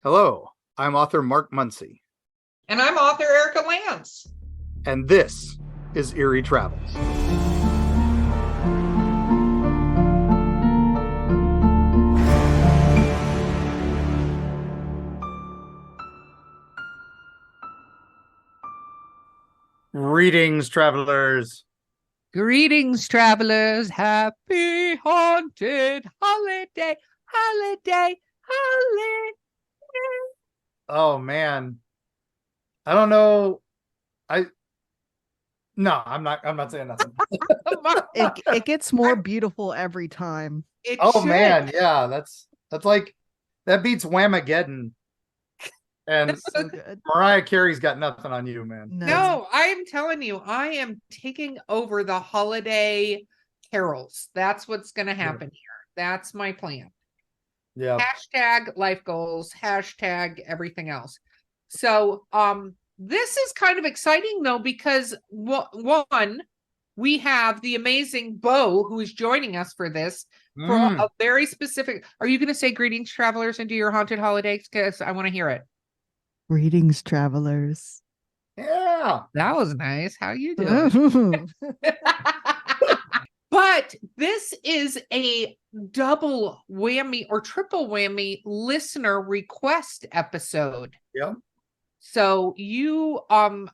Hello, I'm author Mark Muncy, And I'm author Erika Lance. and this is Eerie Travels. Greetings, travelers. Greetings, travelers. Happy haunted holiday, holiday. Oh man, I don't know. I'm not saying nothing. It gets more beautiful every time. It Oh should. man, yeah, that's like that beats Whamageddon. And So good. Mariah Carey's got nothing on you, man. No, I'm telling you, I am taking over the holiday carols. That's what's going to happen here. That's my plan. Yeah. Hashtag life goals, hashtag everything else. So, this is kind of exciting though, because one, we have the amazing Beau who is joining us for this for a very specific. Are you going to say greetings, travelers, into your haunted holidays? Because I want to hear it. Greetings, travelers. Yeah. That was nice. How you doing? But this is a double whammy or triple whammy listener request episode. Yeah. So you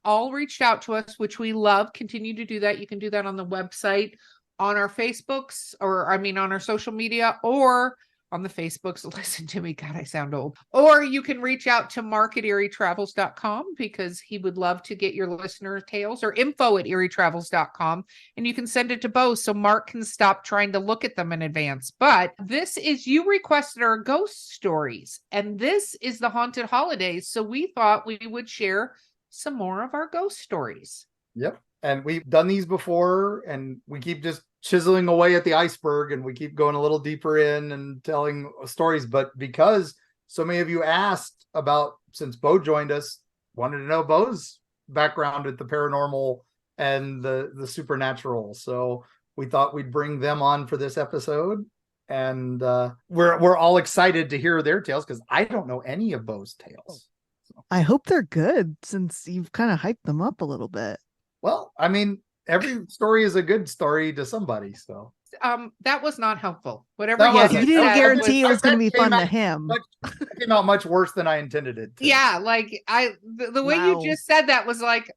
all reached out to us, which we love. Continue to do that. You can do that on the website, on our Facebooks, on our social media, or on the Facebooks. Listen to me. God, I sound old. Or you can reach out to Mark at EerieTravels.com because he would love to get your listener tales, or info at EerieTravels.com. And you can send it to Beau so Mark can stop trying to look at them in advance. But this is, you requested our ghost stories, and this is the haunted holidays. So we thought we would share some more of our ghost stories. Yep. And we've done these before, and we keep just chiseling away at the iceberg, and we keep going a little deeper in and telling stories. But because so many of you asked about, since Beau joined us, wanted to know Beau's background with the paranormal and the supernatural. So we thought we'd bring them on for this episode. And we're all excited to hear their tales, because I don't know any of Beau's tales. So. I hope they're good, since you've kind of hyped them up a little bit. Well, I mean, every story is a good story to somebody. So That was not helpful. Whatever That you wasn't. You didn't said guarantee it was going to be that came fun to out him. It came out much worse than I intended it to. Yeah, like the way Wow. you just said that was like,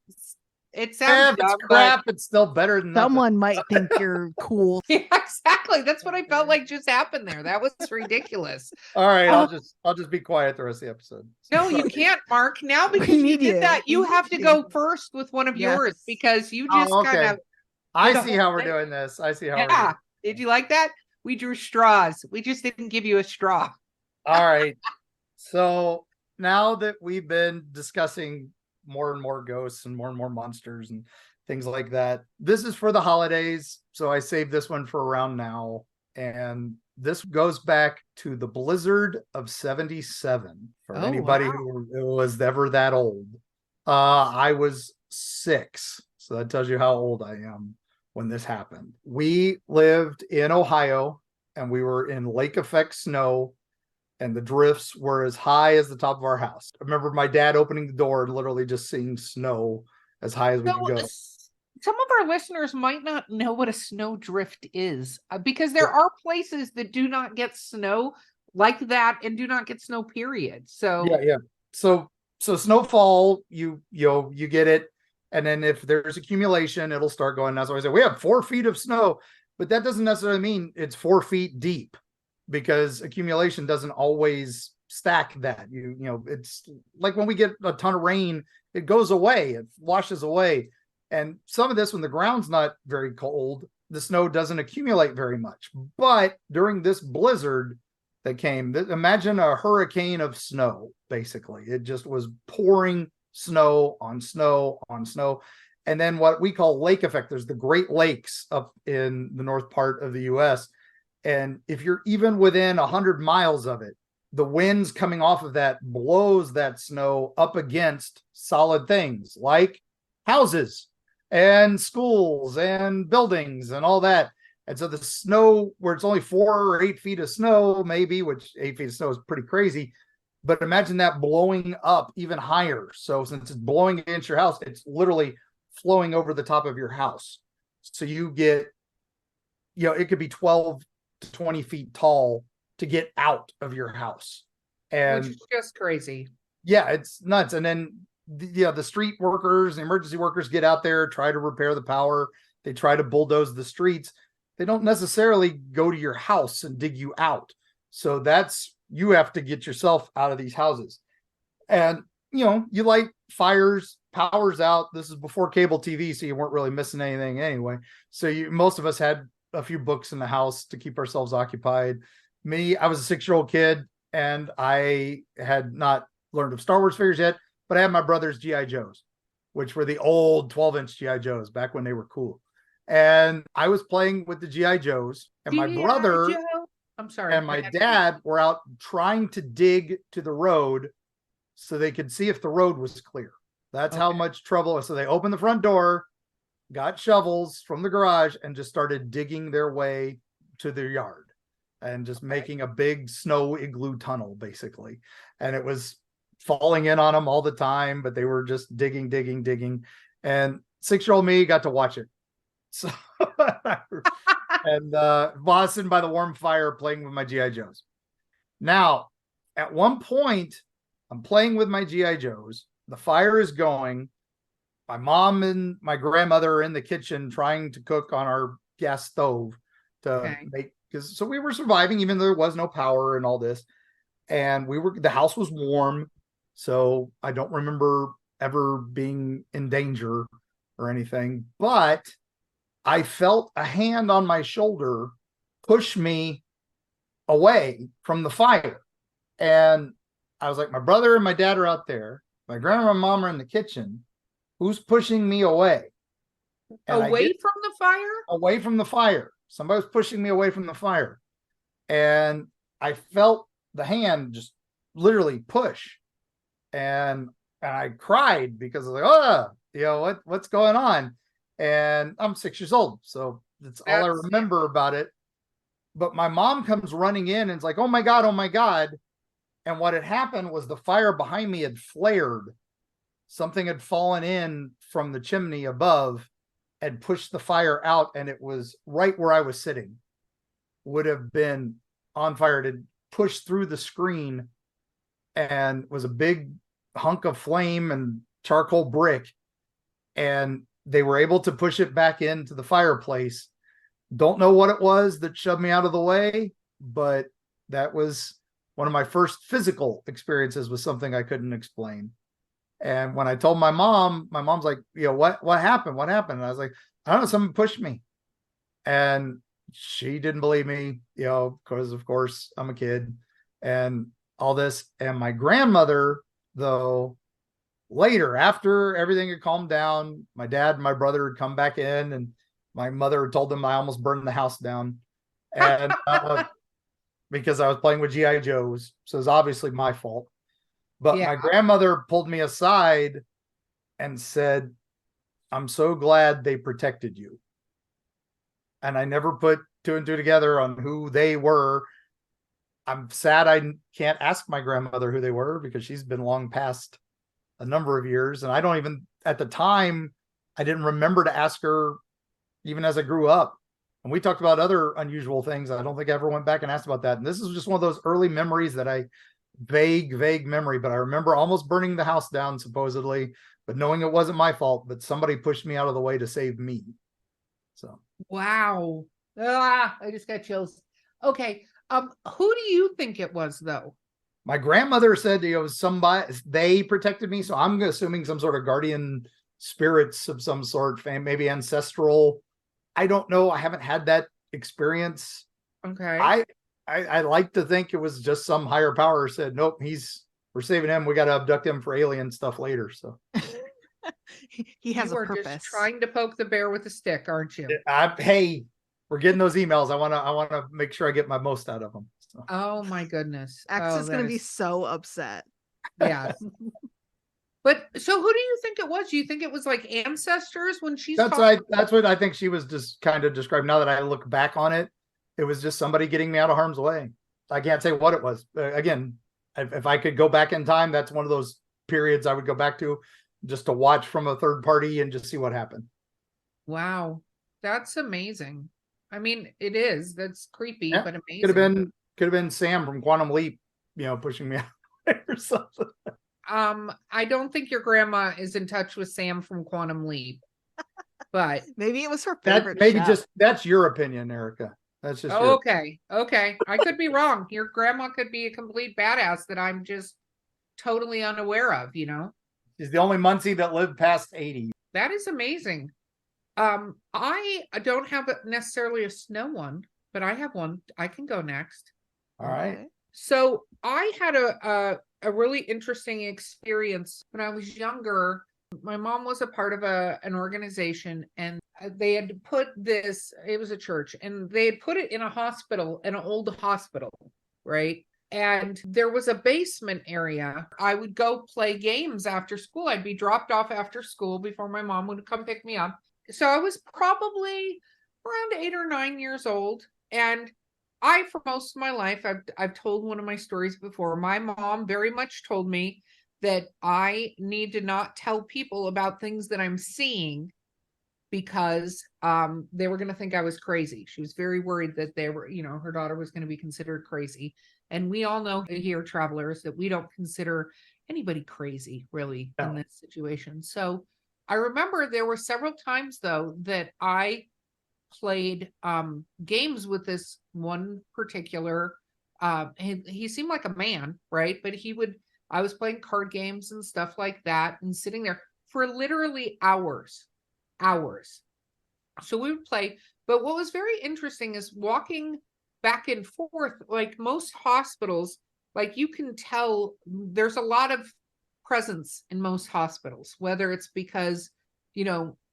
it If sounds it's dumb, crap, it's still better than nothing. Someone might think you're cool. Yeah, exactly. That's what I felt like just happened there. That was ridiculous. All right, I'll just be quiet the rest of the episode. No, you can't, Mark. Now because We you need did you. that, you We have need to you. go first with one of yours, Yes. because you Oh, just okay. kind of. I the see whole how we're thing. doing this. I see how we're doing Yeah. it. Did you like that? We drew straws. We just didn't give you a straw. All right. So now that we've been discussing more and more ghosts and more monsters and things like that, this is for the holidays. So I saved this one for around now. And this goes back to the blizzard of 77 for Oh, anybody wow. who was ever that old. I was 6. So that tells you how old I am when this happened. We lived in Ohio, and we were in lake effect snow, and the drifts were as high as the top of our house. I remember my dad opening the door and literally just seeing snow as high as we could go. Some of our listeners might not know what a snow drift is, because there are places that do not get snow like that and do not get snow, period. So Yeah. So snowfall, you get it. And then if there's accumulation, it'll start going. That's why I say we have 4 feet of snow, but that doesn't necessarily mean it's 4 feet deep, because accumulation doesn't always stack that. You know, it's like when we get a ton of rain, it goes away, it washes away. And some of this, when the ground's not very cold, the snow doesn't accumulate very much. But during this blizzard that came, imagine a hurricane of snow, basically. It just was pouring snow on snow on snow. And then what we call lake effect, there's the Great Lakes up in the north part of the US. And if you're even within 100 miles of it, the winds coming off of that blows that snow up against solid things like houses and schools and buildings and all that. And so the snow, where it's only 4 or 8 feet of snow, maybe, which 8 feet of snow is pretty crazy, But imagine that blowing up even higher. So since it's blowing against your house, it's literally flowing over the top of your house. So you get, it could be 12 to 20 feet tall to get out of your house. And which is just crazy. yeah, it's nuts. And then the street workers, the emergency workers get out there, try to repair the power. They try to bulldoze the streets. They don't necessarily go to your house and dig you out. So you have to get yourself out of these houses. And, you light fires, power's out. This is before cable TV, so you weren't really missing anything anyway. So most of us had a few books in the house to keep ourselves occupied. Me, I was a 6-year-old kid, and I had not learned of Star Wars figures yet, but I had my brother's G.I. Joes, which were the old 12-inch G.I. Joes back when they were cool. And I was playing with the G.I. Joes, and my brother I'm sorry, and my dad were out trying to dig to the road so they could see if the road was clear. That's how much trouble. So they opened the front door, got shovels from the garage, and just started digging their way to their yard and just making a big snow igloo tunnel, basically. And it was falling in on them all the time, but they were just digging. And 6-year-old me got to watch it. So and Boston by the warm fire playing with my G.I. Joes. Now, at one point, I'm playing with my G.I. Joes. The fire is going. My mom and my grandmother are in the kitchen trying to cook on our gas stove to make, so we were surviving even though there was no power and all this. And the house was warm. So I don't remember ever being in danger or anything, but I felt a hand on my shoulder push me away from the fire. And I was like, my brother and my dad are out there. My grandma and mom are in the kitchen. Who's pushing me away? And away from the fire? Away from the fire. Somebody was pushing me away from the fire. And I felt the hand just literally push. And I cried because I was like, what's going on? And I'm 6 years old. So that's all I remember about it. But my mom comes running in and it's like, oh my God. And what had happened was the fire behind me had flared. Something had fallen in from the chimney above and pushed the fire out. And it was right where I was sitting. Would have been on fire. It had pushed through the screen and was a big hunk of flame and charcoal brick. And they were able to push it back into the fireplace. Don't know what it was that shoved me out of the way, but that was one of my first physical experiences with something I couldn't explain. And when I told my mom's like, what happened? What happened? And I was like, I don't know, someone pushed me. And she didn't believe me, because of course I'm a kid and all this. And my grandmother, though, later, after everything had calmed down, my dad and my brother had come back in, and my mother told them I almost burned the house down. And because I was playing with G.I. Joes. So it's obviously my fault. But my grandmother pulled me aside and said, I'm so glad they protected you. And I never put 2 and 2 together on who they were. I'm sad I can't ask my grandmother who they were because she's been long past a number of years. And I don't even, at the time, I didn't remember to ask her even as I grew up. And we talked about other unusual things. I don't think I ever went back and asked about that. And this is just one of those early memories that vague memory, but I remember almost burning the house down supposedly, but knowing it wasn't my fault, but somebody pushed me out of the way to save me. So. Wow. I just got chills. Okay. Who do you think it was though? My grandmother said it was somebody, they protected me. So I'm assuming some sort of guardian spirits of some sort, maybe ancestral. I don't know. I haven't had that experience. Okay. I like to think it was just some higher power said, nope, we're saving him. We got to abduct him for alien stuff later. So he has you a purpose. Just trying to poke the bear with a stick, aren't you? Hey, we're getting those emails. I want to make sure I get my most out of them. So. Oh my goodness. X is going to be so upset. Yeah. But so who do you think it was? Do you think it was like ancestors when she's that's what I think she was just kind of describing. Now that I look back on it, it was just somebody getting me out of harm's way. I can't say what it was. Again, if I could go back in time, that's one of those periods I would go back to just to watch from a third party and just see what happened. Wow. That's amazing. I mean, it is. That's creepy, Yeah. but amazing. Could have been Sam from Quantum Leap, pushing me out or something. I don't think your grandma is in touch with Sam from Quantum Leap, but Maybe it was her favorite Maybe chef. just that's your opinion, Erica. That's just okay. I could be wrong. Your grandma could be a complete badass that I'm just totally unaware of, She's the only Muncy that lived past 80. That is amazing. I don't have necessarily a snow one, but I have one. I can go next. All right. Okay. So I had a really interesting experience when I was younger. My mom was a part of an organization, and they had put this, it was a church, and they had put it in a hospital, an old hospital, right? And there was a basement area. I would go play games after school. I'd be dropped off after school before my mom would come pick me up. So I was probably around 8 or 9 years old. And for most of my life, I've told one of my stories before. My mom very much told me that I need to not tell people about things that I'm seeing because they were going to think I was crazy. She was very worried that her daughter was going to be considered crazy. And we all know here, travelers, that we don't consider anybody crazy, really, in this situation. So I remember there were several times, though, that I played games with this one particular, he seemed like a man, right? But I was playing card games and stuff like that and sitting there for literally hours. So we would play. But what was very interesting is walking back and forth, like most hospitals, like you can tell there's a lot of presence in most hospitals, whether it's because,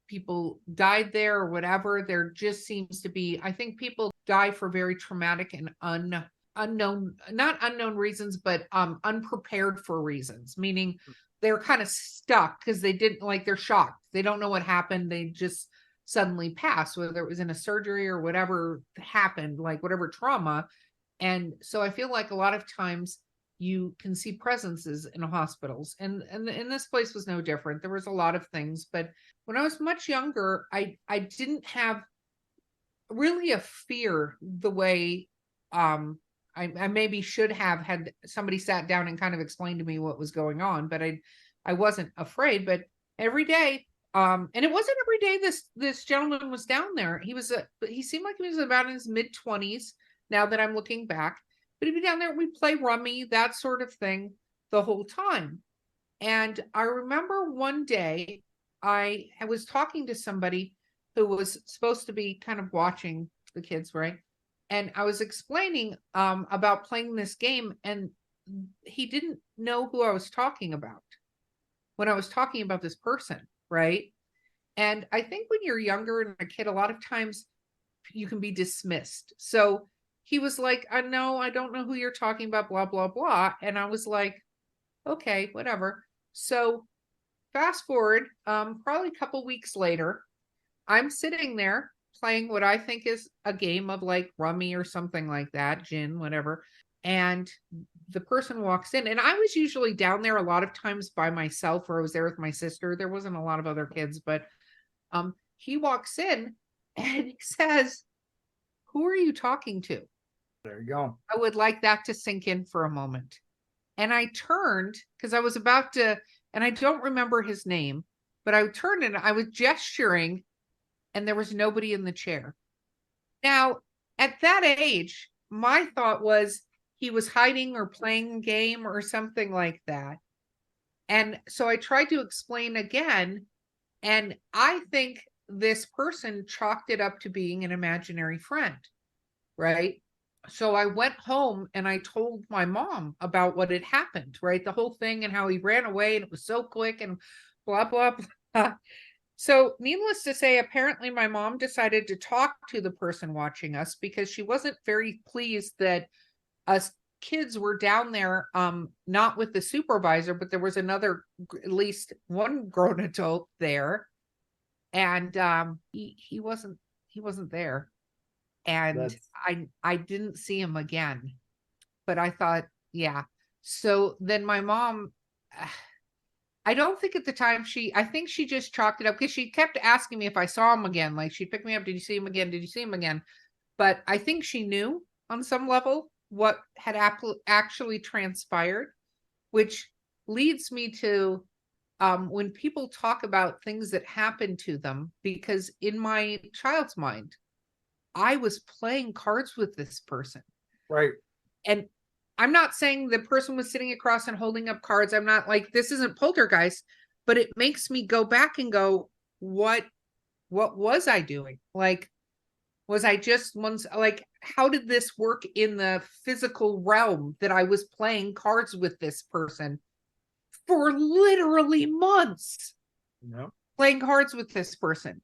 people died there or whatever. There just seems to be, I think people die for very traumatic and not unknown reasons, but unprepared for reasons, meaning they're kind of stuck because they're shocked. They don't know what happened. They just suddenly passed, whether it was in a surgery or whatever happened, like whatever trauma. And so I feel like a lot of times you can see presences in hospitals, and this place was no different. There was a lot of things, but when I was much younger, I didn't have really a fear the way I maybe should have had somebody sat down and kind of explained to me what was going on, but I wasn't afraid. But every day, and it wasn't every day this gentleman was down there. He seemed like he was about in his mid-20s now that I'm looking back. But he'd be down there, we'd play rummy, that sort of thing, the whole time. And I remember one day I was talking to somebody who was supposed to be kind of watching the kids, right? And I was explaining about playing this game, and he didn't know who I was talking about when I was talking about this person, right? And I think when you're younger and a kid, a lot of times you can be dismissed. So he was like, no, I don't know who you're talking about, blah, blah, blah. And I was like, okay, whatever. So fast forward, probably a couple weeks later, I'm sitting there playing what I think is a game of like rummy or something like that, gin, whatever. And the person walks in, and I was usually down there a lot of times by myself, or I was there with my sister. There wasn't a lot of other kids, but he walks in and he says, "Who are you talking to?" There you go. I would like that to sink in for a moment. And I turned because I was about to, and I don't remember his name, but I turned and I was gesturing, and there was nobody in the chair. Now, at that age, my thought was he was hiding or playing a game or something like that. And so I tried to explain again, and I think this person chalked it up to being an imaginary friend, right? So I went home and I told my mom about what had happened, right? The whole thing and how he ran away and it was so quick and blah, blah, blah. So needless to say, apparently my mom decided to talk to the person watching us because she wasn't very pleased that us kids were down there, not with the supervisor, but there was at least one grown adult there. And he wasn't there. And I didn't see him again. But I thought, yeah. So then my mom, I don't think at the time I think she just chalked it up because she kept asking me if I saw him again. Like she'd pick me up. Did you see him again? Did you see him again? But I think she knew on some level what had actually transpired, which leads me to when people talk about things that happened to them, because in my child's mind, I was playing cards with this person. Right. And I'm not saying the person was sitting across and holding up cards. I'm not like, this isn't poltergeist, but it makes me go back and go, what was I doing? Like, was I just once like, how did this work in the physical realm that I was playing cards with this person for literally months? No. Playing cards with this person.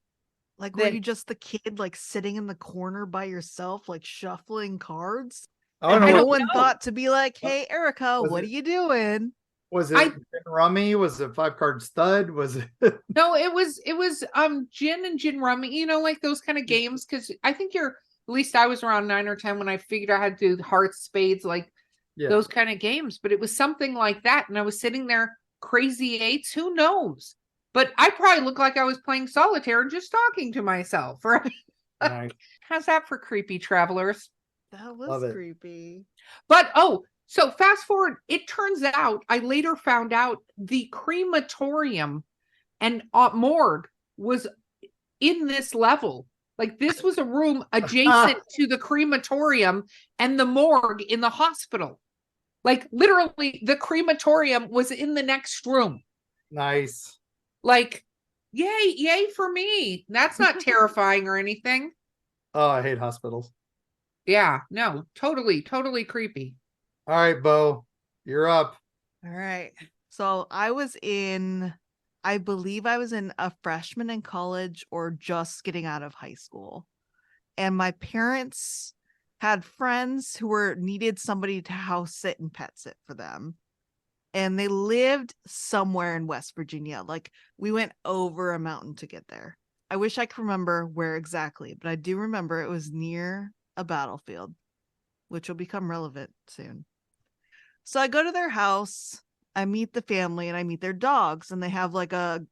Like, were you just the kid, like, sitting in the corner by yourself, like, shuffling cards? I don't And know. no one thought to be like, hey, Erica, what are you doing? Was it gin rummy? Was it 5-card stud? Was it? No, it was gin and gin rummy, you know, like those kind of games. Because I think at least I was around 9 or 10 when I figured out how to do hearts, spades, like those kind of games. But it was something like that, and I was sitting there, crazy eights. Who knows? But I probably looked like I was playing solitaire and just talking to myself, right? Nice. How's that for creepy travelers? That was creepy. But so fast forward, it turns out I later found out the crematorium and morgue was in this level. Like this was a room adjacent to the crematorium and the morgue in the hospital. Like literally the crematorium was in the next room. Nice. Like, yay for me. That's not terrifying or anything. Oh, I hate hospitals. Yeah, no, totally creepy. All right, Beau, you're up. All right. So I believe I was in a freshman in college or just getting out of high school. And my parents had friends who needed somebody to house sit and pet sit for them. And they lived somewhere in West Virginia. Like we went over a mountain to get there. I wish I could remember where exactly, but I do remember it was near a battlefield, which will become relevant soon. So I go to their house, I meet the family, and I meet their dogs, and they have like a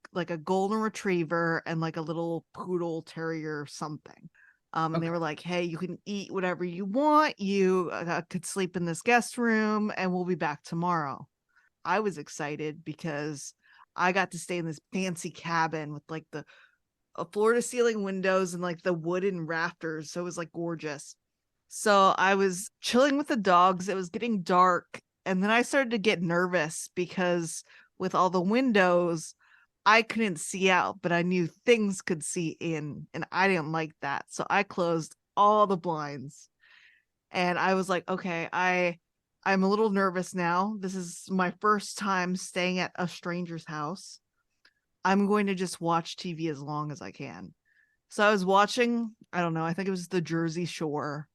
golden retriever and like a little poodle terrier something. And they were like, hey, you can eat whatever you want. You could sleep in this guest room and we'll be back tomorrow. I was excited because I got to stay in this fancy cabin with like the floor to ceiling windows and like the wooden rafters. So it was like gorgeous. So I was chilling with the dogs. It was getting dark. And then I started to get nervous because with all the windows, I couldn't see out, but I knew things could see in, and I didn't like that. So I closed all the blinds and I was like, okay, I'm a little nervous now. This is my first time staying at a stranger's house. I'm going to just watch TV as long as I can. So I was watching, I don't know, I think it was the Jersey Shore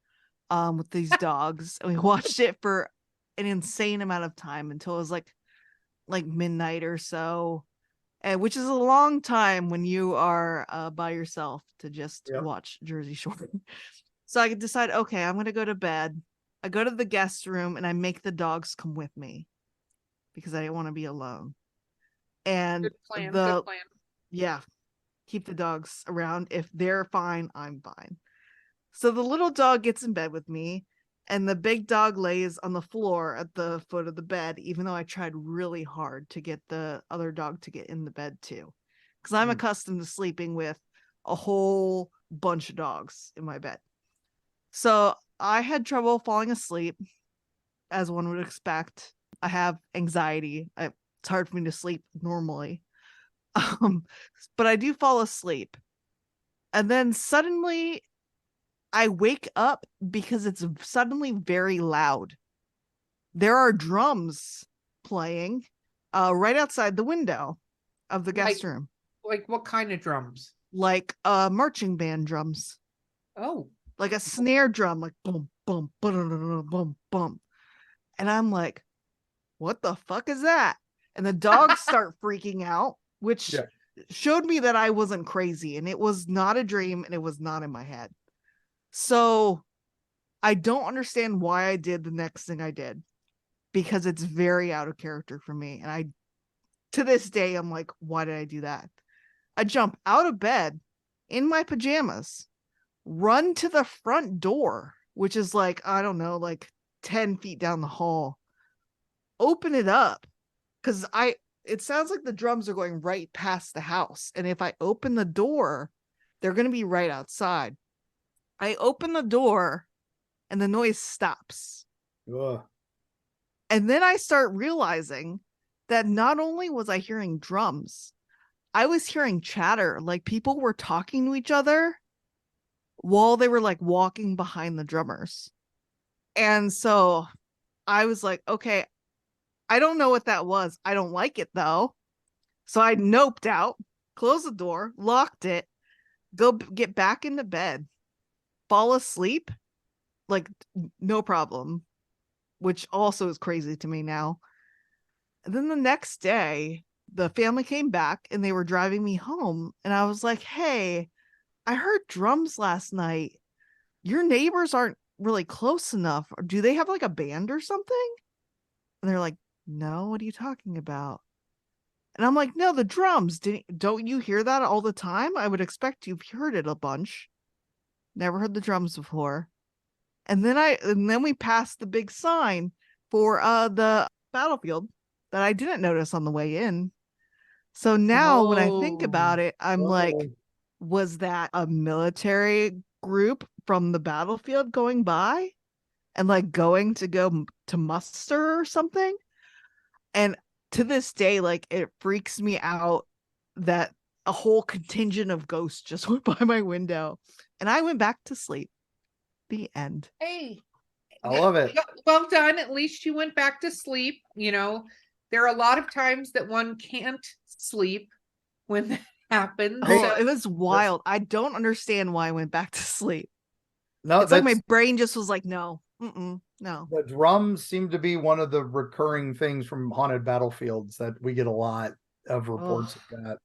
with these dogs. And we watched it for an insane amount of time until it was like midnight or so. Which is a long time when you are by yourself to just watch Jersey Shore. So I decide, okay, I'm going to go to bed. I go to the guest room and I make the dogs come with me because I didn't want to be alone. And good plan. Yeah, keep the dogs around. If they're fine, I'm fine. So the little dog gets in bed with me and the big dog lays on the floor at the foot of the bed, even though I tried really hard to get the other dog to get in the bed too. Because I'm accustomed to sleeping with a whole bunch of dogs in my bed. So I had trouble falling asleep, as one would expect. I have anxiety. It's hard for me to sleep normally. But I do fall asleep. And then suddenly I wake up because it's suddenly very loud. There are drums playing right outside the window of the guest room. Like what kind of drums? Like marching band drums. Oh. Like a snare drum, like boom, boom, boom, boom, boom. And I'm like, what the fuck is that? And the dogs start freaking out, which showed me that I wasn't crazy and it was not a dream and it was not in my head. So I don't understand why I did the next thing I did. because it's very out of character for me. And I, to this day, I'm like, why did I do that? I jump out of bed in my pajamas, run to the front door, which is like, I don't know, like 10 feet down the hall, open it up. Cause it sounds like the drums are going right past the house. And if I open the door, they're going to be right outside. I open the door and the noise stops. Ugh. And then I start realizing that not only was I hearing drums, I was hearing chatter, like people were talking to each other while they were like walking behind the drummers. And so I was like, okay, I don't know what that was. I don't like it though. So I noped out, closed the door, locked it, go get back into bed, fall asleep, like no problem, which also is crazy to me now. And then the next day, the family came back and they were driving me home. And I was like, hey, I heard drums last night. Your neighbors aren't really close enough. Do they have like a band or something? And they're like, no, what are you talking about? And I'm like, no, the drums. Don't you hear that all the time? I would expect you've heard it a bunch. Never heard the drums before. And then we passed the big sign for the battlefield that I didn't notice on the way in. So now when I think about it, I'm like, was that a military group from the battlefield going by and like going to go to muster or something? And to this day, like it freaks me out that a whole contingent of ghosts just went by my window and I went back to sleep. The end. Hey, I love it. well done. At least you went back to sleep. You know, there are a lot of times that one can't sleep when that happens. Oh, it was wild. I don't understand why I went back to sleep. No, it's like my brain just was like, no, no. The drums seem to be one of the recurring things from haunted battlefields that we get a lot of reports of that.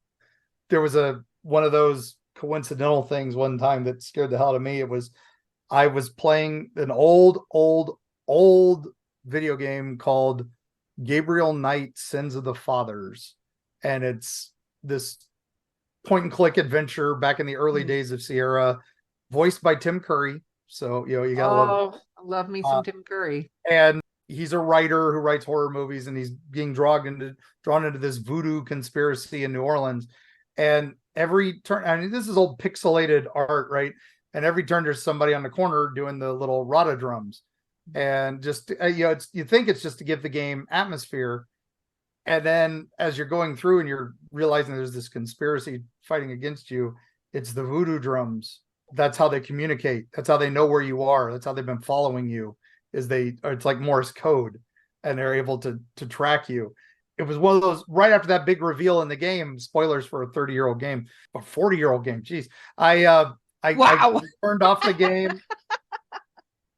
There was one of those coincidental things one time that scared the hell out of me. I was playing an old video game called Gabriel Knight Sins of the Fathers. And it's this point and click adventure back in the early days of Sierra, voiced by Tim Curry. So, you gotta love me some Tim Curry. And he's a writer who writes horror movies, and he's being drawn into this voodoo conspiracy in New Orleans. And every turn, I mean, this is old pixelated art, right? And every turn there's somebody on the corner doing the little rada drums. And just, you think it's just to give the game atmosphere. And then as you're going through and you're realizing there's this conspiracy fighting against you, it's the voodoo drums. That's how they communicate. That's how they know where you are. That's how they've been following you, it's like Morse code, and they're able to track you. It was one of those right after that big reveal in the game, spoilers for a 30-year-old game, a 40-year-old game. Jeez. I turned off the game.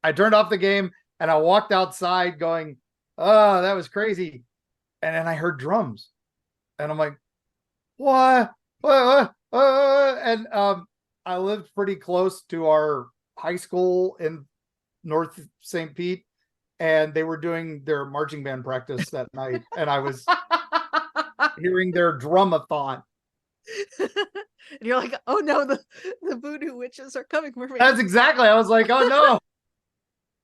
I turned off the game and I walked outside going, oh, that was crazy. And then I heard drums and I'm like, what? And I lived pretty close to our high school in North St. Pete, and they were doing their marching band practice that night. And I was hearing their drumathon. And you're like, oh no, the voodoo witches are coming for me. That's exactly. I was like, oh no.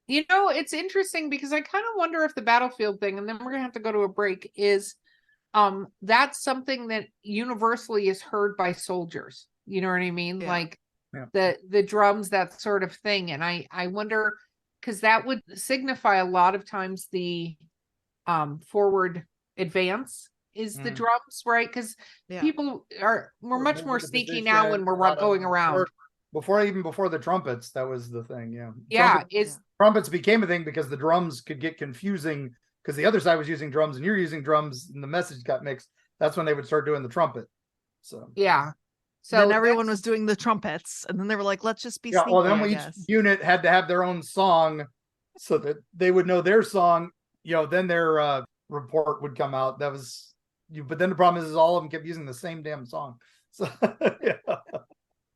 You know, it's interesting because I kind of wonder if the battlefield thing, and then we're gonna have to go to a break, is that's something that universally is heard by soldiers. You know what I mean? Yeah. Like the drums, that sort of thing. And I wonder, because that would signify a lot of times the forward advance is the drums, right? Because people we're much more sneaky now when we're going around. Before the trumpets, that was the thing. Trumpets became a thing because the drums could get confusing because the other side was using drums and you're using drums and the message got mixed. That's when they would start doing the trumpet. So so then everyone was doing the trumpets, and then they were like, let's just be sneaky. Well, then each unit had to have their own song so that they would know their song. Then their report would come out. That was but then the problem is all of them kept using the same damn song. So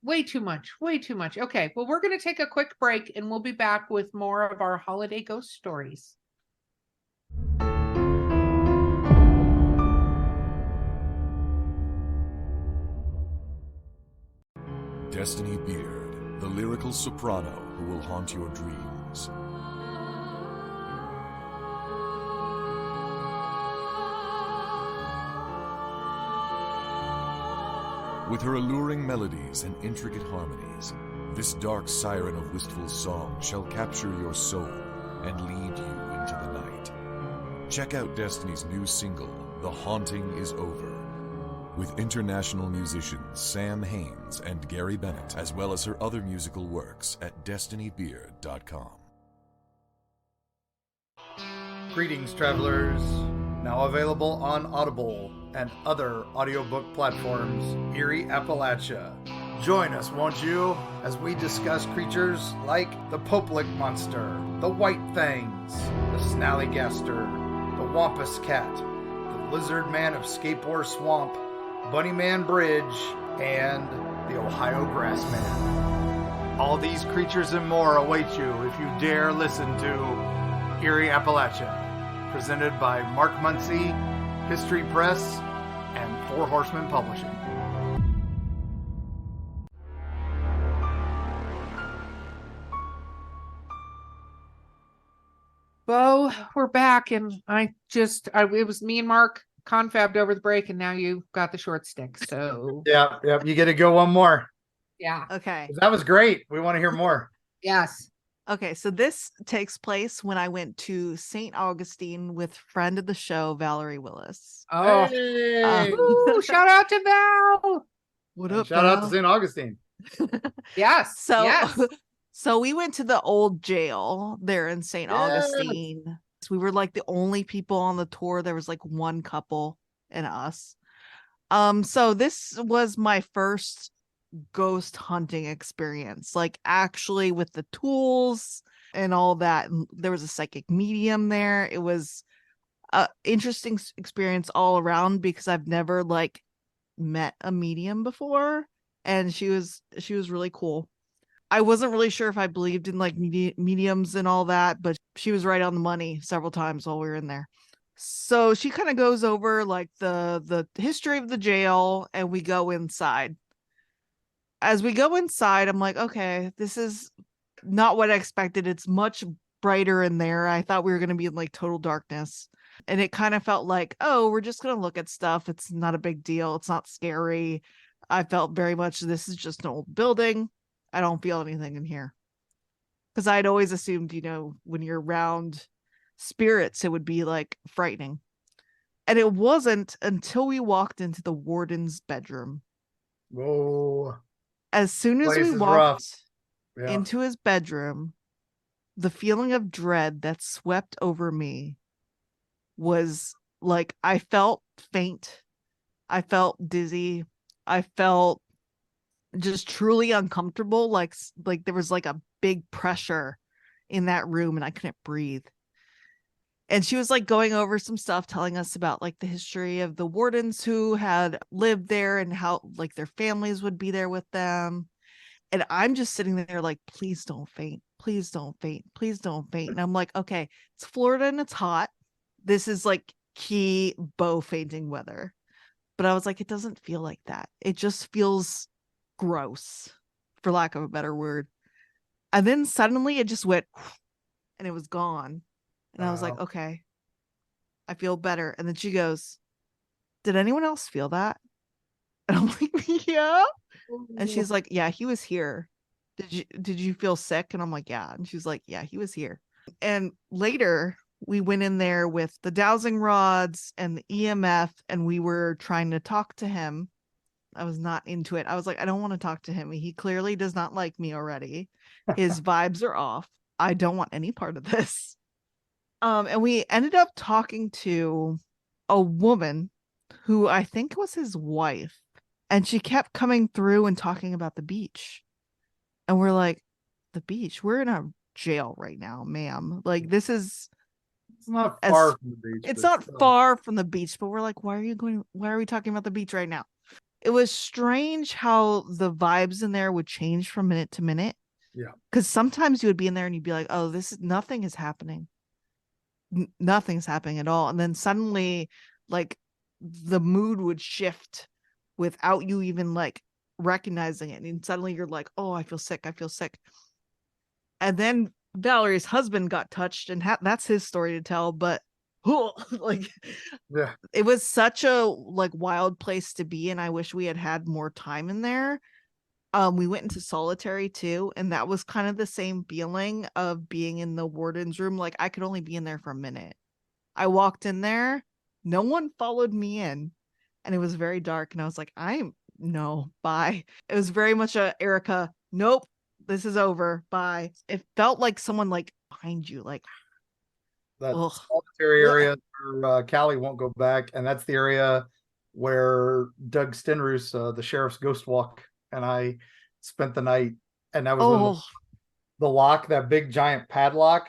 way too much. Okay, well, we're going to take a quick break and we'll be back with more of our holiday ghost stories. Destini Beard, the lyrical soprano who will haunt your dreams. With her alluring melodies and intricate harmonies, this dark siren of wistful song shall capture your soul and lead you into the night. Check out Destiny's new single, The Haunting Is Over, with international musicians Sam Haines and Gary Bennett, as well as her other musical works at destinibeard.com. Greetings, travelers. Now available on Audible and other audiobook platforms, Eerie, Appalachia. Join us, won't you, as we discuss creatures like the Popelick Monster, the White Fangs, the Snallygaster, the Wampus Cat, the Lizard Man of Skateboard Swamp, Bunny Man Bridge, and the Ohio Grassman. All these creatures and more await you if you dare listen to Eerie, Appalachia, presented by Mark Muncy, History Press, and Four Horsemen Publishing. Beau, we're back, and it was me and Mark confabbed over the break, and now you got the short stick. So Yeah, you get to go one more. yeah, Okay. That was great. We want to hear more. yes, Okay, so this takes place when I went to St. Augustine with friend of the show, Valerie Willis. oh, Hey! ooh, shout out to Val. What And up, shout out to Val? St. Augustine. Yes, So, yes. so we went to the old jail there in St. Yes. Augustine. So we were like the only people on the tour. There was like one couple and us. So this was my first ghost hunting experience, like actually with the tools and all that. And there was a psychic medium there. It was a interesting experience all around because I've never like met a medium before, and she was really cool. I wasn't really sure if I believed in like mediums and all that, but she was right on the money several times while we were in there. So she kind of goes over like the history of the jail, and we go inside. As we go inside, I'm like, okay, this is not what I expected. It's much brighter in there. I thought we were going to be in like total darkness. And it kind of felt like, oh, we're just going to look at stuff. It's not a big deal. It's not scary. I felt very much this is just an old building. I don't feel anything in here. Because I'd always assumed, when you're around spirits, it would be like frightening. And it wasn't until we walked into the warden's bedroom. Whoa. As soon as Place we is walked rough. Yeah. into his bedroom, the feeling of dread that swept over me was like, I felt faint. I felt dizzy. I felt just truly uncomfortable. Like there was like a big pressure in that room and I couldn't breathe. And she was like going over some stuff, telling us about like the history of the wardens who had lived there and how like their families would be there with them. And I'm just sitting there like, please don't faint. Please don't faint. Please don't faint. And I'm like, okay, it's Florida and it's hot. This is like key Beau fainting weather. But I was like, it doesn't feel like that. It just feels gross, for lack of a better word. And then suddenly it just went and it was gone. And I was like, okay, I feel better. And then she goes, did anyone else feel that? And I'm like, yeah. And she's like, yeah, he was here. Did you feel sick? And I'm like, yeah. And she's like, yeah, he was here. And later we went in there with the dowsing rods and the EMF, and we were trying to talk to him. I was not into it. I was like, I don't want to talk to him. He clearly does not like me already. His vibes are off. I don't want any part of this. And we ended up talking to a woman who I think was his wife. And she kept coming through and talking about the beach. And we're like, the beach? We're in a jail right now, ma'am. Like, this is... It's not far from the beach. It's but not still. far from the beach, but we're like, why are we talking about the beach right now? It was strange how the vibes in there would change from minute to minute. Yeah. Because sometimes you would be in there and you'd be like, oh, nothing is happening. Nothing's happening at all. And then suddenly, like, the mood would shift without you even like recognizing it, and suddenly you're like, oh, I feel sick, and then Valerie's husband got touched, and that's his story to tell, but like, Yeah. it was such a like wild place to be, and I wish we had more time in there. We went into solitary too, and that was kind of the same feeling of being in the warden's room. Like, I could only be in there for a minute. I walked in there, no one followed me in, and it was very dark, and I was like, no, bye. It was very much a Erika, nope, this is over, bye. It felt like someone like behind you, like That ugh. solitary area where Callie won't go back, and that's the area where Doug Stenroos, the sheriff's ghost walk, and I spent the night, and that was when the lock, that big giant padlock,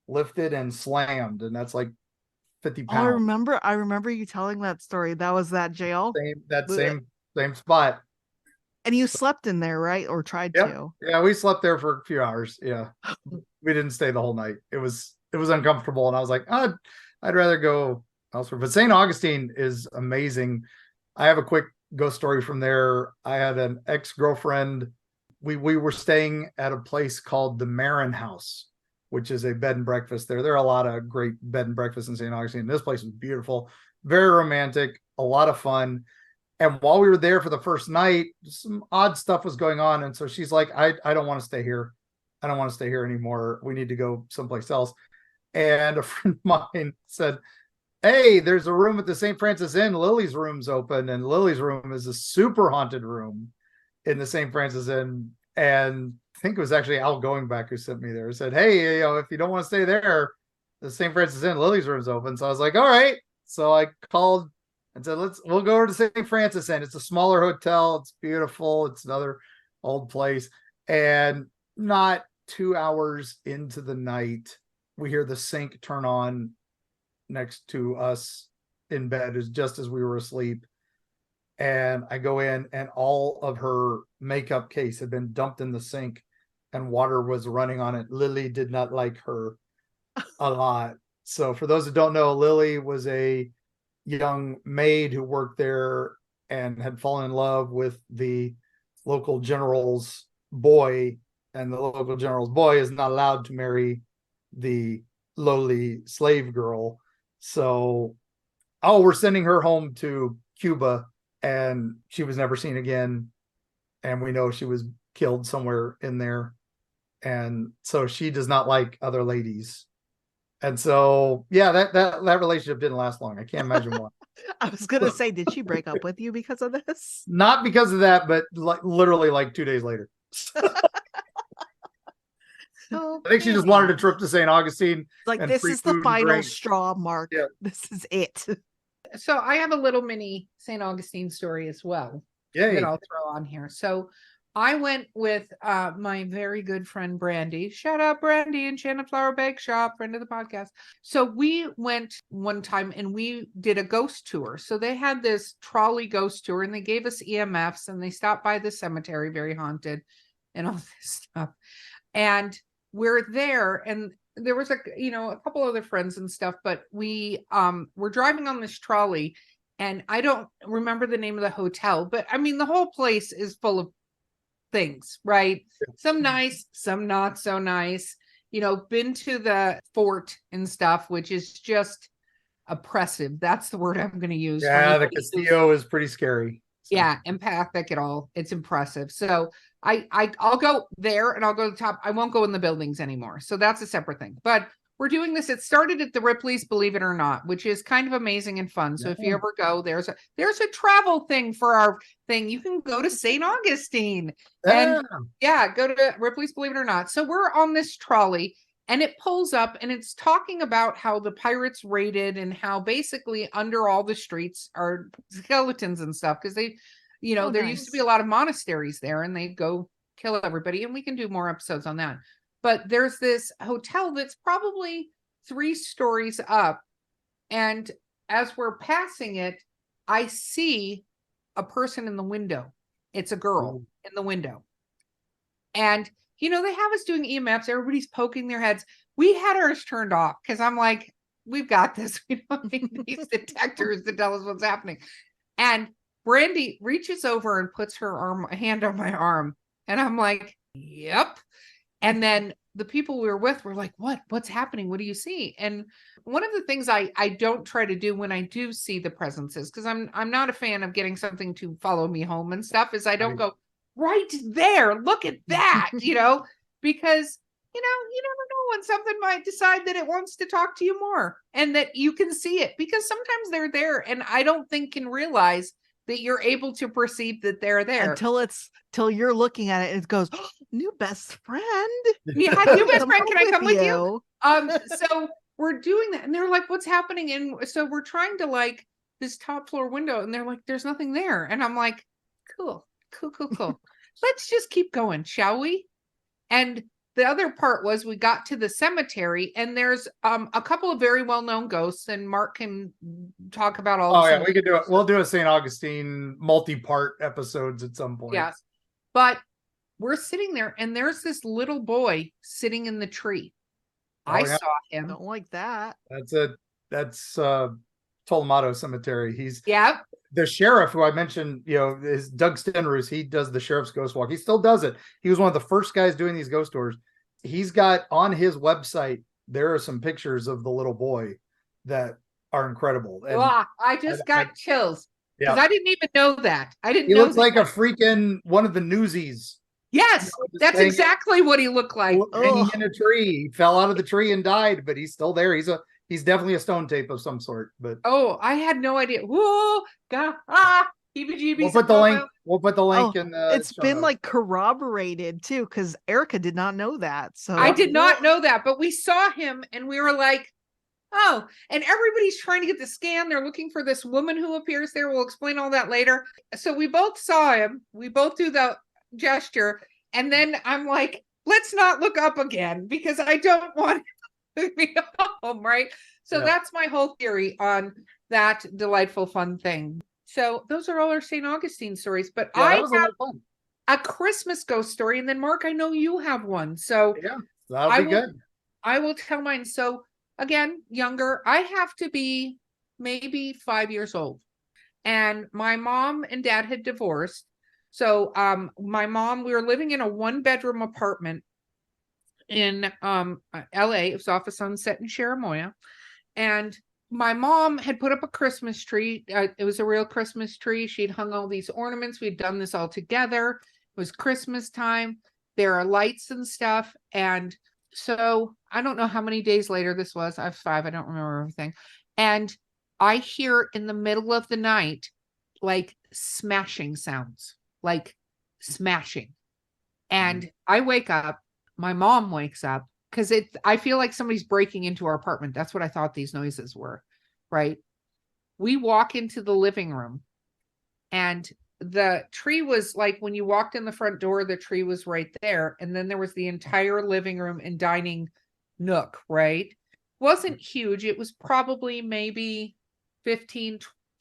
lifted and slammed, and that's like 50 I pounds. remember you telling that story. That was that jail. Same spot. And you slept in there, right? Or tried to. Yeah, we slept there for a few hours. Yeah. We didn't stay the whole night. It was uncomfortable, and I was like, I'd rather go elsewhere. But St. Augustine is amazing. I have a quick ghost story from there. I had an ex-girlfriend. We were staying at a place called the Marin House, which is a bed and breakfast there. There are a lot of great bed and breakfasts in St. Augustine. This place was beautiful, very romantic, a lot of fun. And while we were there for the first night, some odd stuff was going on. And so she's like, I don't want to stay here. I don't want to stay here anymore. We need to go someplace else. And a friend of mine said, hey, there's a room at the St. Francis Inn. Lily's room's open. And Lily's room is a super haunted room in the St. Francis Inn. And I think it was actually Al Goingback who sent me there. He said, hey, if you don't want to stay there, the St. Francis Inn, Lily's room's open. So I was like, all right. So I called and said, we'll go over to St. Francis Inn. It's a smaller hotel. It's beautiful. It's another old place. And not 2 hours into the night, we hear the sink turn on next to us in bed, just as we were asleep. And I go in, and all of her makeup case had been dumped in the sink, and water was running on it. Lily did not like her a lot. So for those that don't know, Lily was a young maid who worked there and had fallen in love with the local general's boy, and the local general's boy is not allowed to marry the lowly slave girl. So, we're sending her home to Cuba, and she was never seen again. And we know she was killed somewhere in there. And so she does not like other ladies. And so, yeah, that relationship didn't last long. I can't imagine why. I was going to say, did she break up with you because of this? Not because of that, but literally 2 days later. I think she just wanted a trip to St. Augustine. Like, this is the final straw, Mark. Yeah. This is it. So I have a little mini St. Augustine story as well that I'll throw on here. So I went with my very good friend Brandy. Shout out Brandy and Shannon Flower Bake Shop, friend of the podcast. So we went one time and we did a ghost tour. So they had this trolley ghost tour, and they gave us EMFs, and they stopped by the cemetery, very haunted, and all this stuff. And we're there, and there was a couple other friends and stuff, but we were driving on this trolley, and I don't remember the name of the hotel, but I mean, the whole place is full of things, right? Some nice, some not so nice. Been to the fort and stuff, which is just oppressive. That's the word I'm going to use. Yeah, the Castillo is pretty scary. So. Yeah, empathic at all. It's impressive. So I'll go there, and I'll go to the top. I won't go in the buildings anymore. So that's a separate thing. But we're doing this. It started at the Ripley's, believe it or not, which is kind of amazing and fun. So if you ever go, there's a travel thing for our thing. You can go to St. Augustine and go to Ripley's, believe it or not. So we're on this trolley, and it pulls up, and it's talking about how the pirates raided, and how basically under all the streets are skeletons and stuff. Because they, there used to be a lot of monasteries there, and they go kill everybody. And we can do more episodes on that. But there's this hotel that's probably 3 stories up. And as we're passing it, I see a person in the window. It's a girl in the window. And, they have us doing EMFs. Everybody's poking their heads. We had ours turned off because I'm like, we've got this. We don't need these detectors to tell us what's happening. And Brandy reaches over and puts her hand on my arm. And I'm like, yep. And then the people we were with were like, what's happening? What do you see? And one of the things I don't try to do when I do see the presences, because I'm not a fan of getting something to follow me home and stuff, is I don't go right there. Look at that, because, you never know when something might decide that it wants to talk to you more and that you can see it, because sometimes they're there and I don't think can realize that you're able to perceive that they're there till you're looking at it. It goes, oh, new best friend. Yeah, new best friend. Can I come with you? So we're doing that, and they're like, "What's happening?" And so we're trying to like this top floor window, and they're like, "There's nothing there." And I'm like, "Cool. Let's just keep going, shall we?" And the other part was we got to the cemetery, and there's a couple of very well-known ghosts, and Mark can talk about all. Oh yeah, we could do it. We'll do a St. Augustine multi-part episodes at some point. Yes, but we're sitting there, and there's this little boy sitting in the tree. I saw him. Don't like that. That's Tolomato Cemetery. He's the sheriff who I mentioned, is Doug Stenroos. He does the sheriff's ghost walk. He still does it. He was one of the first guys doing these ghost tours. He's got on his website, there are some pictures of the little boy that are incredible. And I just got chills because I didn't even know that. He looks like a freaking one of the Newsies. Yes, that's exactly what he looked like. Hanging in a tree. He fell out of the tree and died, but he's still there. He's definitely a stone tape of some sort. But I had no idea. Whoa, we'll put the link. We'll put the link in the. It's been notes. Like corroborated too, because Erika did not know that. So I did not know that, but we saw him and we were like, oh, and everybody's trying to get the scan. They're looking for this woman who appears there. We'll explain all that later. So we both saw him. We both do the gesture, and then I'm like, let's not look up again because I don't want to be home, right? So that's my whole theory on that delightful fun thing. So those are all our St. Augustine stories, but I have a Christmas ghost story, and then Mark, I know you have one, so that'll be good. I will tell mine. So again, younger, I have to be maybe 5 years old, and my mom and dad had divorced. So my mom, we were living in a 1-bedroom apartment in LA. It was off of Sunset in Cherimoya. And my mom had put up a Christmas tree. It was a real Christmas tree. She'd hung all these ornaments. We'd done this all together. It was Christmas time. There are lights and stuff. And so I don't know how many days later this was. I was 5. I don't remember everything. And I hear in the middle of the night, like smashing sounds. Like smashing. And I wake up, my mom wakes up, because I feel like somebody's breaking into our apartment. That's what I thought these noises were, right? We walk into the living room, and the tree was like, when you walked in the front door, the tree was right there. And then there was the entire living room and dining nook, right? Wasn't huge. It was probably maybe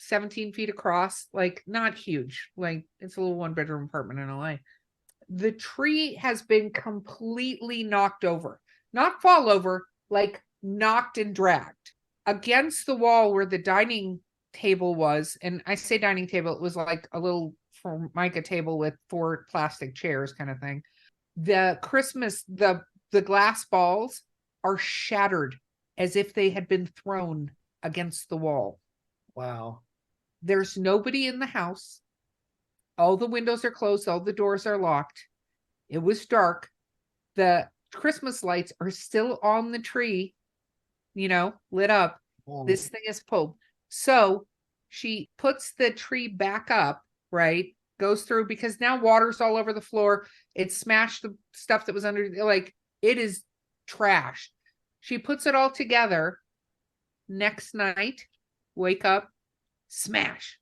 17 feet across, like not huge. Like it's a little 1-bedroom apartment in LA. The tree has been completely knocked over, not fall over, like knocked and dragged against the wall where the dining table was. And I say dining table, it was like a little Formica table with 4 plastic chairs kind of thing. The glass balls are shattered as if they had been thrown against the wall. Wow. There's nobody in the house. All the windows are closed. All the doors are locked. It was dark. The Christmas lights are still on the tree, lit up. Oh. This thing is pulled. So she puts the tree back up, right? Goes through, because now water's all over the floor. It smashed the stuff that was under, like it is trashed. She puts it all together. Next night, wake up, smash.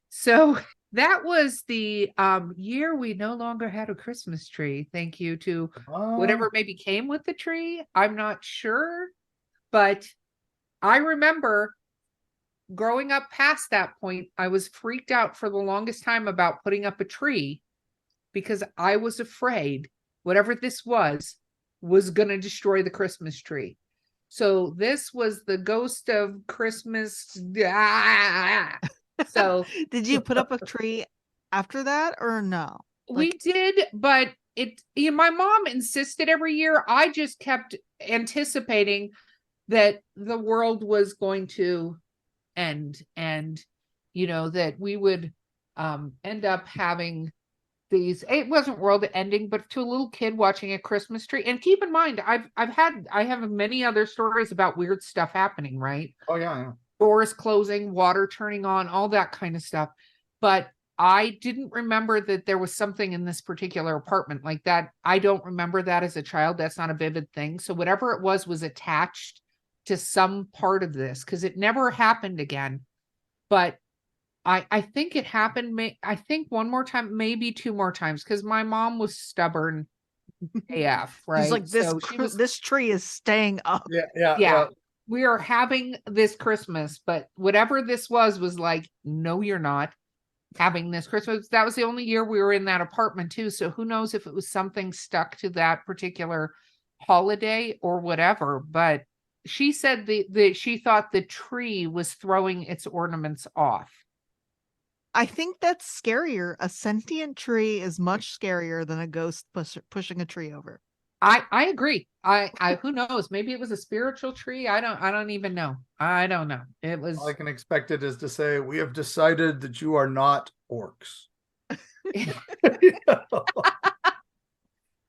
So that was the year we no longer had a Christmas tree. Thank you to whatever maybe came with the tree. I'm not sure, but I remember growing up past that point, I was freaked out for the longest time about putting up a tree because I was afraid whatever this was going to destroy the Christmas tree. So this was the ghost of Christmas. So Did you put up a tree after that or no? we did, but my mom insisted every year. I just kept anticipating that the world was going to end, and that we would end up having these. It wasn't world ending, but to a little kid watching a Christmas tree. And keep in mind, I have many other stories about weird stuff happening, right? Oh yeah. Doors closing, water turning on, all that kind of stuff. But I didn't remember that there was something in this particular apartment like that. I don't remember that as a child. That's not a vivid thing. So whatever it was attached to some part of this, because it never happened again. But I think it happened. I think one more time, maybe two more times, because my mom was stubborn AF, right? She's like, So this tree is staying up. Yeah. We are having this Christmas, but whatever this was like, no, you're not having this Christmas. That was the only year we were in that apartment too. So who knows if it was something stuck to that particular holiday or whatever. But she said she thought the tree was throwing its ornaments off. I think that's scarier. A sentient tree is much scarier than a ghost pushing a tree over. I agree. I who knows? Maybe it was a spiritual tree. I don't even know. I don't know. It was. All I can expect it is to say, we have decided that you are not orcs. I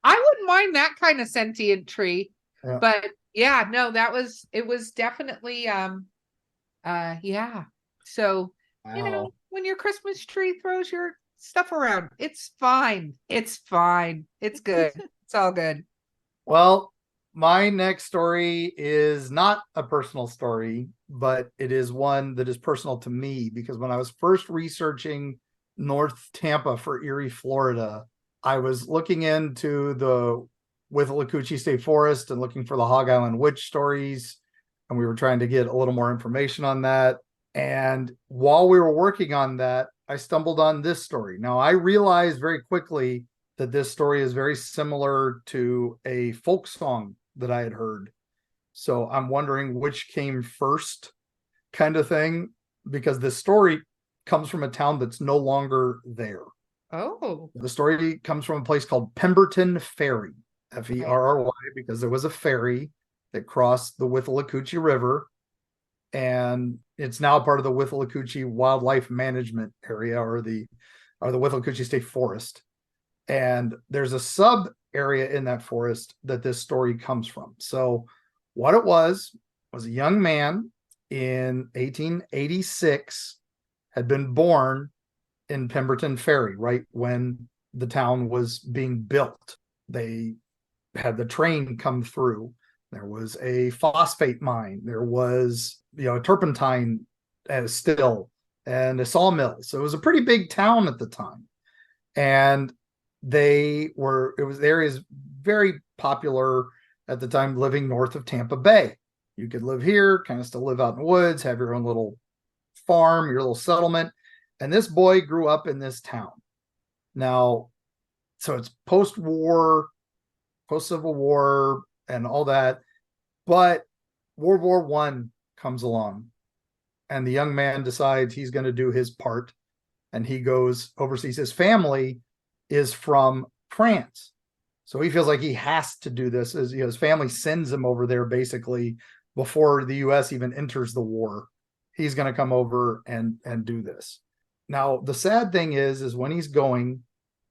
wouldn't mind that kind of sentient tree, but yeah, no, it was definitely yeah. So when your Christmas tree throws your stuff around, it's fine. It's fine. It's good. It's all good. Well, my next story is not a personal story, but it is one that is personal to me, because when I was first researching North Tampa for Eerie, Florida, I was looking into the Withlacoochee State Forest and looking for the Hog Island witch stories, and we were trying to get a little more information on that. And while we were working on that, I stumbled on this story. Now, I realized very quickly that this story is very similar to a folk song that I had heard. So I'm wondering which came first, kind of thing, because this story comes from a town that's no longer there. Oh. The story comes from a place called Pemberton Ferry, Ferry, because there was a ferry that crossed the Withlacoochee River, and it's now part of the Withlacoochee Wildlife Management Area, or the Withlacoochee State Forest. And there's a sub area in that forest that this story comes from. So what it was a young man in 1886 had been born in Pemberton Ferry, right when the town was being built. They had the train come through. There was a phosphate mine. There was, a turpentine still, and a sawmill. So it was a pretty big town at the time. And the area is very popular at the time, living north of Tampa Bay. You could live here, kind of still live out in the woods, have your own little farm, your little settlement. And this boy grew up in this town. Now, so it's post-war, post-Civil War, and all that. But World War I comes along, and the young man decides he's going to do his part, and he goes overseas. His family is from France, so he feels like he has to do this. His family sends him over there basically before the U.S. even enters the war. He's going to come over and do this. Now, the sad thing is when he's going,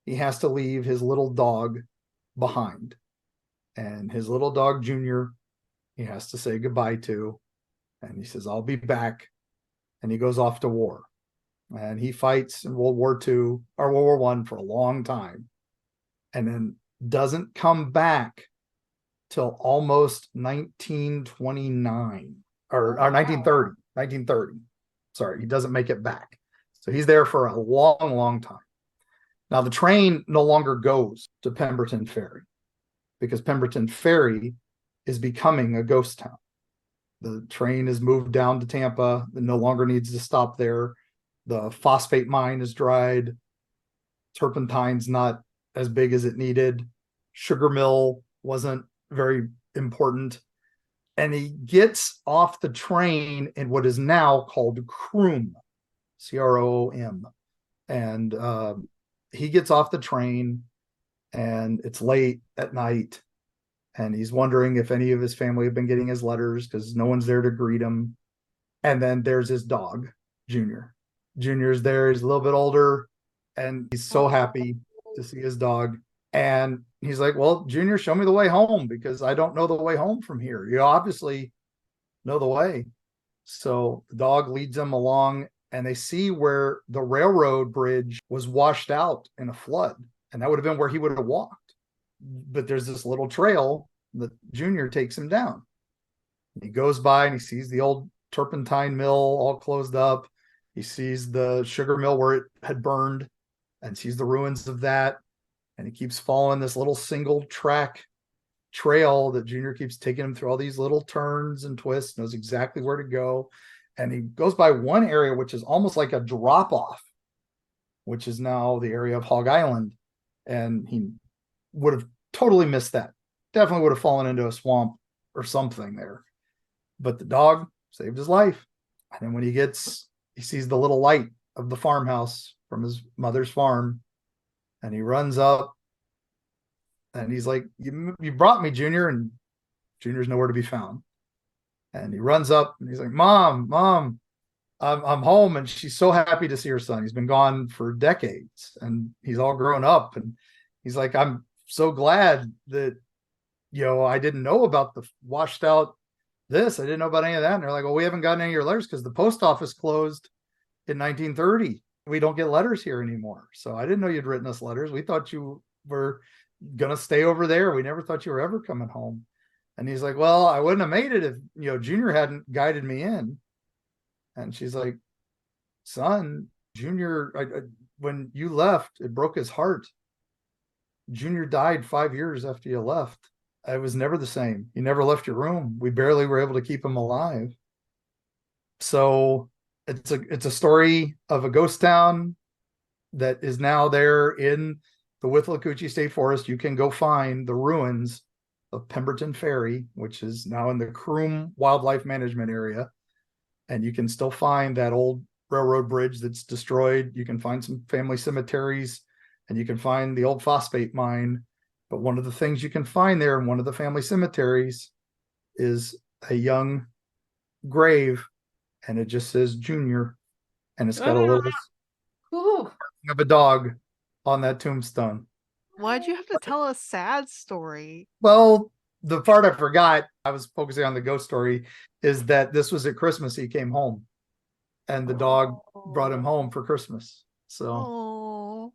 he has to leave his little dog behind, and his little dog Junior, he has to say goodbye to, and he says, "I'll be back," and he goes off to war. And he fights in World War II or World War I for a long time, and then doesn't come back till almost 1929 or 1930. Sorry, he doesn't make it back. So he's there for a long, long time. Now, the train no longer goes to Pemberton Ferry because Pemberton Ferry is becoming a ghost town. The train is moved down to Tampa. It no longer needs to stop there. The phosphate mine is dried. Turpentine's not as big as it needed. Sugar mill wasn't very important. And he gets off the train in what is now called Croom. Crom. And he gets off the train, and it's late at night, and he's wondering if any of his family have been getting his letters because no one's there to greet him. And then there's his dog, Junior. Junior's there. He's a little bit older, and he's so happy to see his dog. And he's like, well, Junior, show me the way home, because I don't know the way home from here. You obviously know the way. So the dog leads them along, and they see where the railroad bridge was washed out in a flood. And that would have been where he would have walked. But there's this little trail that Junior takes him down. He goes by and he sees the old turpentine mill all closed up. He sees the sugar mill where it had burned and sees the ruins of that. And he keeps following this little single track trail that Junior keeps taking him through all these little turns and twists, knows exactly where to go. And he goes by one area, which is almost like a drop off, which is now the area of Hog Island. And he would have totally missed that. Definitely would have fallen into a swamp or something there. But the dog saved his life. And then when he sees the little light of the farmhouse from his mother's farm, and he runs up and he's like, you brought me, Junior. And Junior's nowhere to be found. And he runs up and he's like, Mom, I'm home. And she's so happy to see her son. He's been gone for decades and he's all grown up. And he's like, I'm so glad that, I didn't know about the washed out this. I didn't know about any of that. And they're like, well, we haven't gotten any of your letters because the post office closed in 1930. We don't get letters here anymore. So I didn't know you'd written us letters. We thought you were going to stay over there. We never thought you were ever coming home. And he's like, well, I wouldn't have made it if, Junior hadn't guided me in. And she's like, son, Junior, when you left, it broke his heart. Junior died 5 years after you left. It was never the same. You never left your room. We barely were able to keep him alive. So it's a story of a ghost town that is now there in the Withlacoochee State Forest. You can go find the ruins of Pemberton Ferry, which is now in the Croom Wildlife Management Area. And you can still find that old railroad bridge that's destroyed. You can find some family cemeteries, and you can find the old phosphate mine. But one of the things you can find there in one of the family cemeteries is a young grave, and it just says Junior, and it's got a little of a dog on that tombstone. Why'd you have to tell a sad story? Well, the part I forgot, I was focusing on the ghost story, is that this was at Christmas. He came home, and the dog brought him home for Christmas. So,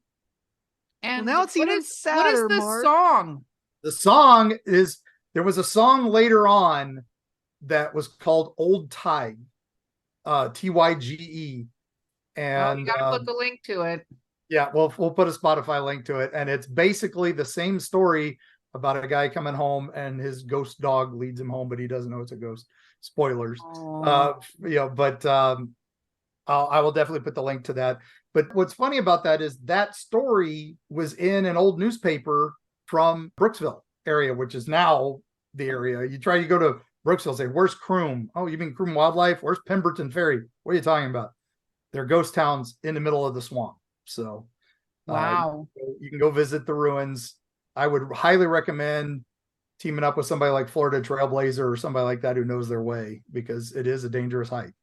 and now it's even sadder. What is the Mark? song? The song is, there was a song later on that was called Old Tide, Tyge. And you gotta put the link to it. Yeah, we'll put a Spotify link to it. And it's basically the same story about a guy coming home and his ghost dog leads him home, but he doesn't know it's a ghost. Spoilers. But I will definitely put the link to that. But what's funny about that is that story was in an old newspaper from Brooksville area, which is now the area. You try to go to Brooksville, say, where's Croom? Oh, you mean Croom Wildlife? Where's Pemberton Ferry? What are you talking about? They're ghost towns in the middle of the swamp. So wow, you can go visit the ruins. I would highly recommend teaming up with somebody like Florida Trailblazer or somebody like that who knows their way, because it is a dangerous hike.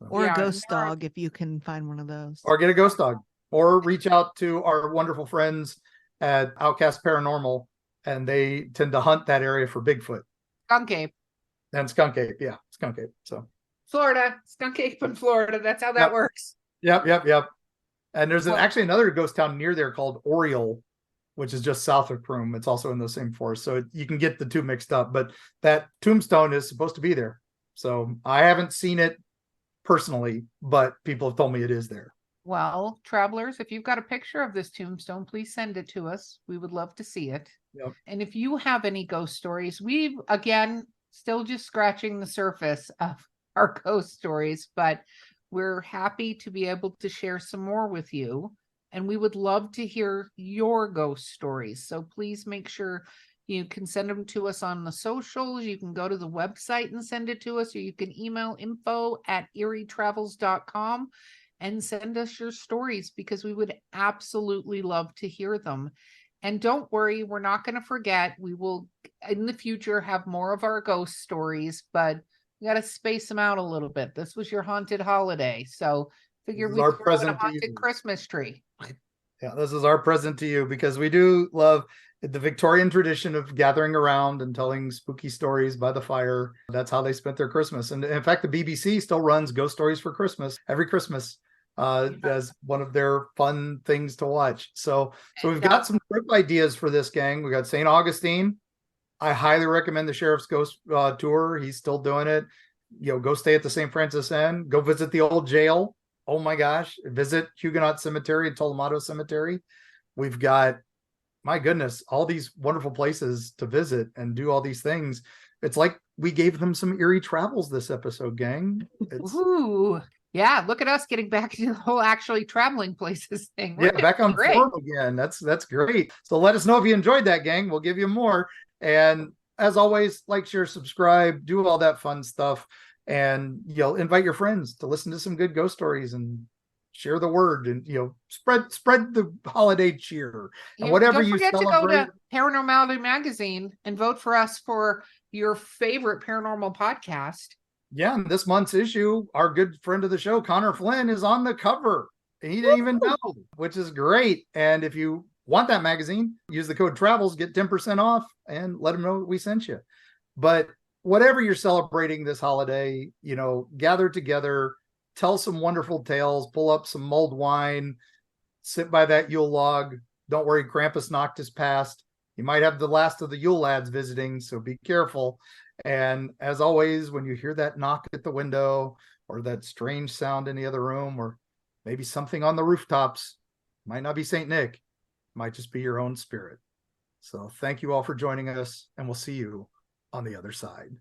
So, or a ghost dog, if you can find one of those. Or get a ghost dog, or reach out to our wonderful friends at Outcast Paranormal, and they tend to hunt that area for Bigfoot. Skunk Ape. And Skunk Ape, yeah, Skunk Ape. So Florida, Skunk Ape in Florida. That's how that works. Yep. And there's actually another ghost town near there called Oriole, which is just south of Croom. It's also in the same forest. So you can get the two mixed up, but that tombstone is supposed to be there. So I haven't seen it personally, but people have told me it is there. Well, travelers, if you've got a picture of this tombstone, please send it to us. We would love to see it. Yep. And if you have any ghost stories, we've, again, still just scratching the surface of our ghost stories, but we're happy to be able to share some more with you. And we would love to hear your ghost stories. So please make sure you can send them to us on the socials. You can go to the website and send it to us, or you can email info@eerietravels.com. and send us your stories because we would absolutely love to hear them. And don't worry, we're not going to forget. We will in the future have more of our ghost stories, but we got to space them out a little bit. This was your haunted holiday, so figure This is we our throw in a present to haunted you. Christmas tree. Yeah, this is our present to you because we do love the Victorian tradition of gathering around and telling spooky stories by the fire. That's how they spent their Christmas. And in fact, the BBC still runs Ghost Stories for Christmas every Christmas as one of their fun things to watch. So we've got some trip ideas for this, gang. We got St. Augustine. I highly recommend the Sheriff's Ghost Tour. He's still doing it. Go stay at the St. Francis Inn. Go visit the old jail. Oh my gosh. Visit Huguenot Cemetery and Tolomato Cemetery. We've got, my goodness, all these wonderful places to visit and do all these things. It's like we gave them some eerie travels this episode, gang. Ooh, yeah, look at us getting back to the whole actually traveling places thing. Yeah, back on form again. That's great. So let us know if you enjoyed that, gang. We'll give you more. And as always, like, share, subscribe, do all that fun stuff. And invite your friends to listen to some good ghost stories and share the word and spread the holiday cheer and whatever you celebrate. Don't forget to go to Paranormality Magazine and vote for us for your favorite paranormal podcast. Yeah, and this month's issue, our good friend of the show, Connor Flynn, is on the cover. And he didn't even know, which is great. And if you want that magazine, use the code TRAVELS, get 10% off, and let them know we sent you. But whatever you're celebrating this holiday, gather together, tell some wonderful tales, pull up some mulled wine, sit by that Yule log. Don't worry, Krampus knocked his past. You might have the last of the Yule lads visiting, so be careful. And as always, when you hear that knock at the window or that strange sound in the other room, or maybe something on the rooftops, might not be St. Nick, might just be your own spirit. So thank you all for joining us, and we'll see you on the other side.